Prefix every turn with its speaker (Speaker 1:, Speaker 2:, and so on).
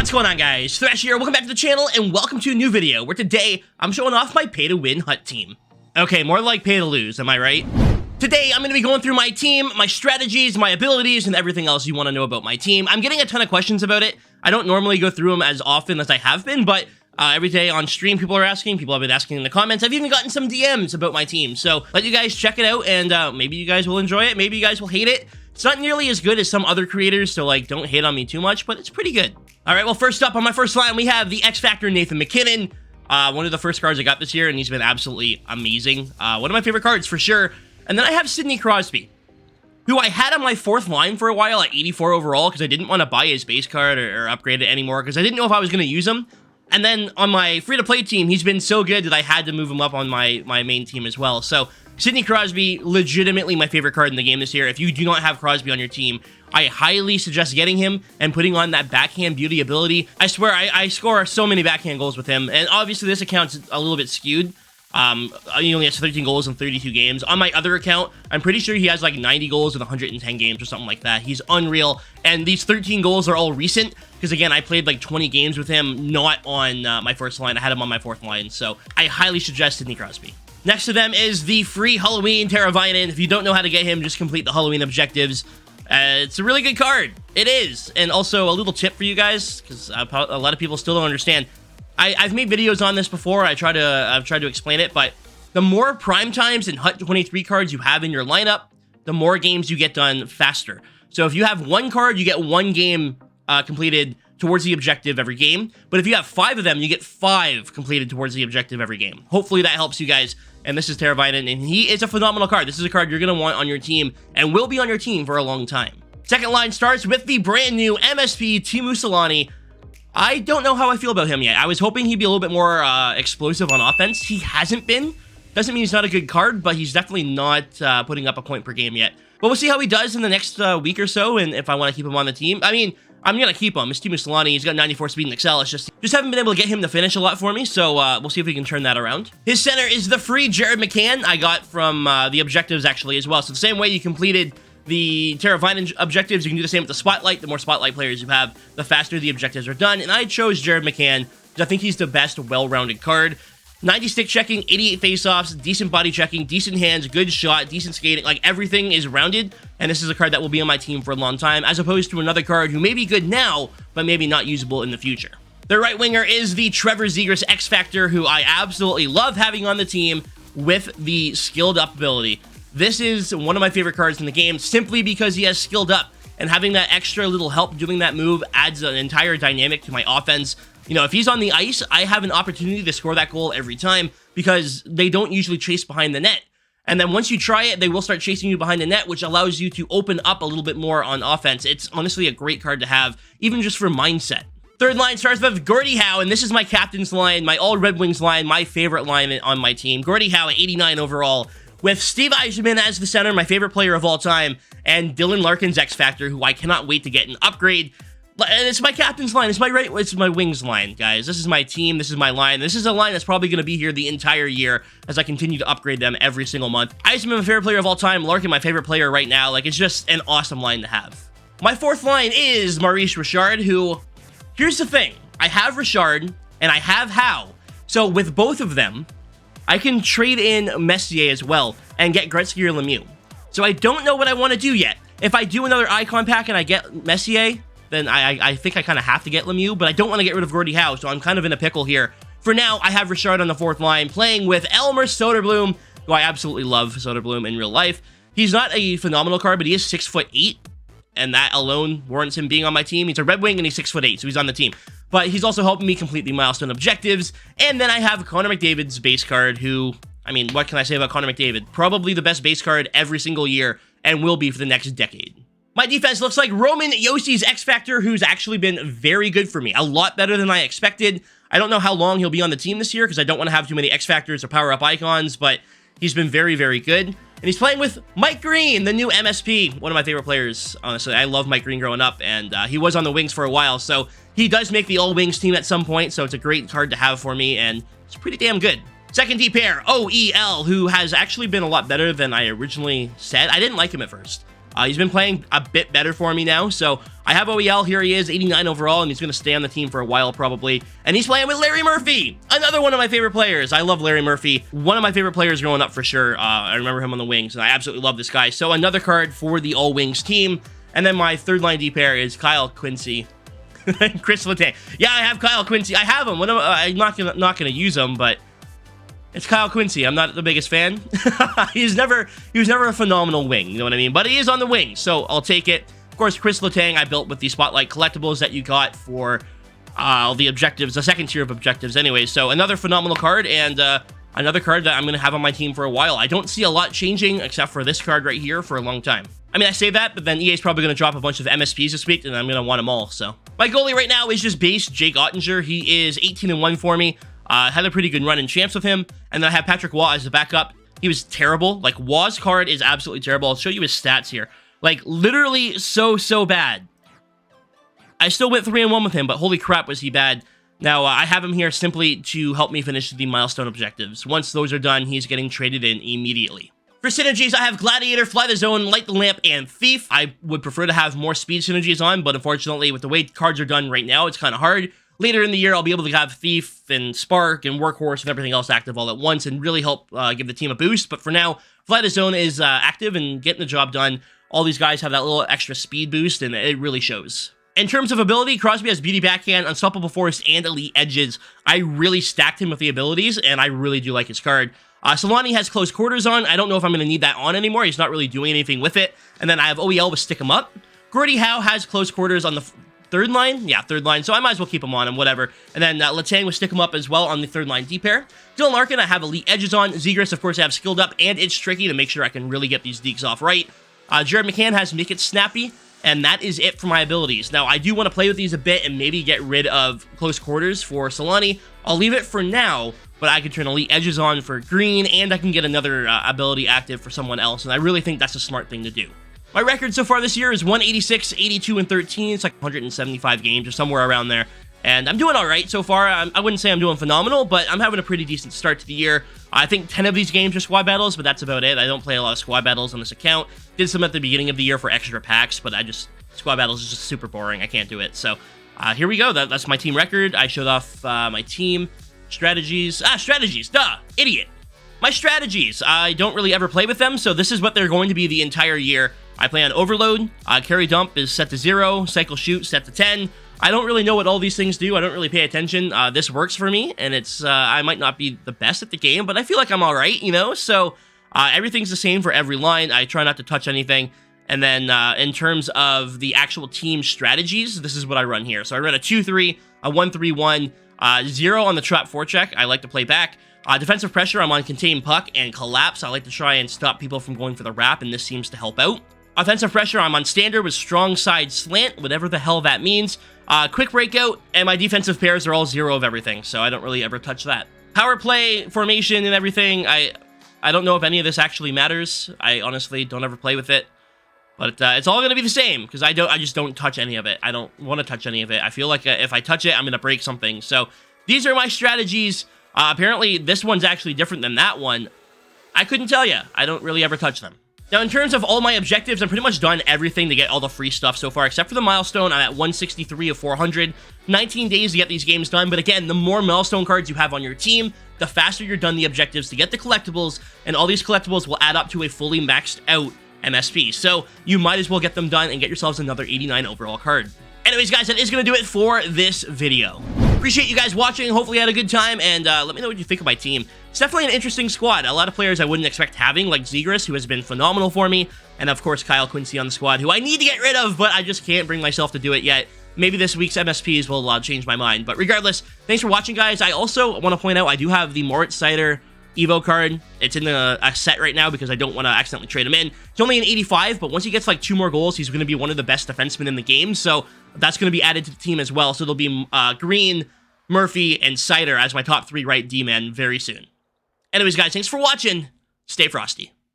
Speaker 1: What's going on, guys? Thrash here, welcome back to the channel, and welcome to a new video, where today, I'm showing off my pay-to-win hut team. Okay, more like pay-to-lose, am I right? Today, I'm going to be going through my team, my strategies, my abilities, and everything else you want to know about my team. I'm getting a ton of questions about it. I don't normally go through them as often as I have been, but every day on stream, people are asking, people have been asking in the comments. I've even gotten some DMs about my team, so let you guys check it out, and maybe you guys will enjoy it, maybe you guys will hate it. It's not nearly as good as some other creators, so like, don't hate on me too much, but it's pretty good. Alright, well, first up on my first line, we have the X Factor Nathan MacKinnon. One of the first cards I got this year, and he's been absolutely amazing. One of my favorite cards, for sure. And then I have Sidney Crosby, who I had on my fourth line for a while at 84 overall, because I didn't want to buy his base card or upgrade it anymore, because I didn't know if I was going to use him. And then on my free-to-play team, he's been so good that I had to move him up on my main team as well. So, Sidney Crosby, legitimately my favorite card in the game this year. If you do not have Crosby on your team, I highly suggest getting him and putting on that backhand beauty ability. I swear, I score so many backhand goals with him, and obviously this account's a little bit skewed. He only has 13 goals in 32 games. On my other account, I'm pretty sure he has like 90 goals in 110 games or something like that. He's unreal, and these 13 goals are all recent, because again, I played like 20 games with him, not on my first line. I had him on my fourth line, so I highly suggest Sidney Crosby. Next to them is the free Halloween Teravainen. If you don't know how to get him, just complete the Halloween objectives. It's a really good card. It is. And also a little tip for you guys, because a lot of people still don't understand. I've made videos on this before. I've tried to explain it, but the more prime times and Hut 23 cards you have in your lineup, the more games you get done faster. So if you have one card, you get one game completed towards the objective every game. But if you have 5 of them, you get 5 completed towards the objective every game. Hopefully that helps you guys. And this is Teravainen, and he is a phenomenal card. This is a card you're going to want on your team and will be on your team for a long time. Second line starts with the brand new MSP Teemu Selanne. I don't know how I feel about him yet. I was hoping he'd be a little bit more explosive on offense. He hasn't been. Doesn't mean he's not a good card, but he's definitely not putting up a point per game yet. But we'll see how he does in the next week or so, and if I want to keep him on the team. I mean, I'm going to keep him. It's Teemu Selanne. He's got 94 speed and Excel. It's just haven't been able to get him to finish a lot for me, so we'll see if we can turn that around. His center is the free Jared McCann I got from the objectives, actually, as well. So the same way you completed the Teravainen objectives, you can do the same with the Spotlight. The more Spotlight players you have, the faster the objectives are done. And I chose Jared McCann because I think he's the best well-rounded card. 90 stick checking, 88 face-offs, decent body checking, decent hands, good shot, decent skating, like everything is rounded, and this is a card that will be on my team for a long time, as opposed to another card who may be good now, but maybe not usable in the future. The right winger is the Trevor Zegras X Factor, who I absolutely love having on the team with the skilled up ability. This is one of my favorite cards in the game, simply because he has skilled up, and having that extra little help doing that move adds an entire dynamic to my offense. You know, if he's on the ice, I have an opportunity to score that goal every time, because they don't usually chase behind the net. And then once you try it, they will start chasing you behind the net, which allows you to open up a little bit more on offense. It's honestly a great card to have, even just for mindset. Third line starts with Gordie Howe, and this is my captain's line, my all Red Wings line, my favorite line on my team. Gordie Howe at 89 overall, with Steve Yzerman as the center, my favorite player of all time, and Dylan Larkin's X Factor, who I cannot wait to get an upgrade. It's my captain's line. It's my wings line, guys. This is my team. This is my line. This is a line that's probably going to be here the entire year as I continue to upgrade them every single month. Yzerman, my favorite player of all time. Larkin, my favorite player right now. Like, it's just an awesome line to have. My fourth line is Maurice Richard, who, here's the thing. I have Richard and I have Howe. So with both of them, I can trade in Messier as well and get Gretzky or Lemieux. So I don't know what I want to do yet. If I do another icon pack and I get Messier, then I think I kind of have to get Lemieux, but I don't want to get rid of Gordie Howe, so I'm kind of in a pickle here. For now, I have Richard on the fourth line, playing with Elmer Soderblom, who I absolutely love Soderblom in real life. He's not a phenomenal card, but he is 6'8", and that alone warrants him being on my team. He's a Red Wing, and he's 6'8", so he's on the team. But he's also helping me complete the milestone objectives, and then I have Connor McDavid's base card, who, I mean, what can I say about Connor McDavid? Probably the best base card every single year, and will be for the next decade. My defense looks like Roman Jossi's X Factor, who's actually been very good for me. A lot better than I expected. I don't know how long he'll be on the team this year, because I don't want to have too many X Factors or power-up icons, but he's been very, very good. And he's playing with Mike Green, the new MSP. One of my favorite players, honestly. I love Mike Green growing up, and he was on the Wings for a while, so he does make the All-Wings team at some point, so it's a great card to have for me, and it's pretty damn good. Second D pair, OEL, who has actually been a lot better than I originally said. I didn't like him at first. He's been playing a bit better for me now, so I have OEL. Here he is, 89 overall, and he's going to stay on the team for a while probably. And he's playing with Larry Murphy, another one of my favorite players. I love Larry Murphy, one of my favorite players growing up for sure. I remember him on the wings, and I absolutely love this guy. So another card for the all-wings team. And then my third line D pair is Kyle Quincy. Chris Letang. Yeah, I have Kyle Quincy. I have him. I'm not gonna use him, but it's Kyle Quincy. I'm not the biggest fan. he was never a phenomenal wing, you know what I mean? But he is on the wing, so I'll take it. Of course, Chris Letang I built with the Spotlight collectibles that you got for the objectives, the second tier of objectives anyway. So another phenomenal card, and another card that I'm going to have on my team for a while. I don't see a lot changing except for this card right here for a long time. I mean, I say that, but then EA's probably going to drop a bunch of MSPs this week, and I'm going to want them all, so. My goalie right now is just base Jake Oettinger. He is 18-1 for me. Had a pretty good run in champs with him. And then I have Patrick Waugh as the backup. He was terrible. Like, Waugh's card is absolutely terrible. I'll show you his stats here. Like, literally so bad. I still went 3-1 with him, but holy crap was he bad. Now, I have him here simply to help me finish the milestone objectives. Once those are done, he's getting traded in immediately. For synergies, I have Gladiator, Fly the Zone, Light the Lamp, and Thief. I would prefer to have more speed synergies on, but unfortunately, with the way cards are done right now, it's kind of hard. Later in the year, I'll be able to have Thief and Spark and Workhorse and everything else active all at once and really help give the team a boost. But for now, Fly the Zone is active and getting the job done. All these guys have that little extra speed boost, and it really shows. In terms of ability, Crosby has Beauty Backhand, Unstoppable Force, and Elite Edges. I really stacked him with the abilities, and I really do like his card. Solani has Close Quarters on. I don't know if I'm going to need that on anymore. He's not really doing anything with it. And then I have OEL with Stick 'em Up. Gordie Howe has Close Quarters on the third line. Yeah, third line. So I might as well keep him on him, whatever. And then Letang with Stick 'em Up as well on the third line D pair. Dylan Larkin, I have Elite Edges on. Zegras, of course, I have Skilled Up, and It's Tricky to make sure I can really get these deeks off right. Jared McCann has Make It Snappy. And that is it for my abilities. Now, I do want to play with these a bit and maybe get rid of Close Quarters for Solani. I'll leave it for now, but I can turn Elite Edges on for green, and I can get another ability active for someone else, and I really think that's a smart thing to do. My record so far this year is 186, 82, and 13. It's like 175 games or somewhere around there. And I'm doing all right so far. I wouldn't say I'm doing phenomenal, but I'm having a pretty decent start to the year. I think 10 of these games are squad battles, but that's about it. I don't play a lot of squad battles on this account. Did some at the beginning of the year for extra packs, but squad battles is just super boring. I can't do it. So here we go. That's my team record. I showed off my team strategies. Strategies. Duh. Idiot. My strategies. I don't really ever play with them, so this is what they're going to be the entire year. I play on Overload. Carry Dump is set to 0. Cycle Shoot set to 10. I don't really know what all these things do. I don't really pay attention. This works for me, and it's I might not be the best at the game, but I feel like I'm all right, you know? So everything's the same for every line. I try not to touch anything. And then in terms of the actual team strategies, this is what I run here. So I run a 2-3, a 1-3-1, 0 on the trap forecheck. I like to play back. Defensive pressure, I'm on Contain Puck and Collapse. I like to try and stop people from going for the wrap, and this seems to help out. Offensive pressure, I'm on Standard with Strong Side Slant, whatever the hell that means. Quick Breakout, and my defensive pairs are all 0 of everything, so I don't really ever touch that. Power play, formation, and everything, I don't know if any of this actually matters. I honestly don't ever play with it. But it's all going to be the same, because I just don't touch any of it. I don't want to touch any of it. I feel like if I touch it, I'm going to break something. So these are my strategies. Apparently, this one's actually different than that one. I couldn't tell you. I don't really ever touch them. Now, in terms of all my objectives, I'm pretty much done everything to get all the free stuff so far, except for the milestone. I'm at 163 of 400. 19 days to get these games done, but again, the more milestone cards you have on your team, the faster you're done the objectives to get the collectibles, and all these collectibles will add up to a fully maxed out MSP. So you might as well get them done and get yourselves another 89 overall card. Anyways, guys, that is going to do it for this video. Appreciate you guys watching. Hopefully you had a good time, and let me know what you think of my team. It's definitely an interesting squad. A lot of players I wouldn't expect having, like Zegras, who has been phenomenal for me, and of course Kyle Quincy on the squad, who I need to get rid of, but I just can't bring myself to do it yet. Maybe this week's MSPs will change my mind. But regardless, thanks for watching, guys. I also want to point out I do have the MAURICE Evo card. It's in a set right now because I don't want to accidentally trade him in. He's only an 85, but once he gets like 2 more goals, he's going to be one of the best defensemen in the game. So that's going to be added to the team as well. So there'll be Green, Murphy, and Cider as my top 3 right D-men very soon. Anyways, guys, thanks for watching. Stay frosty.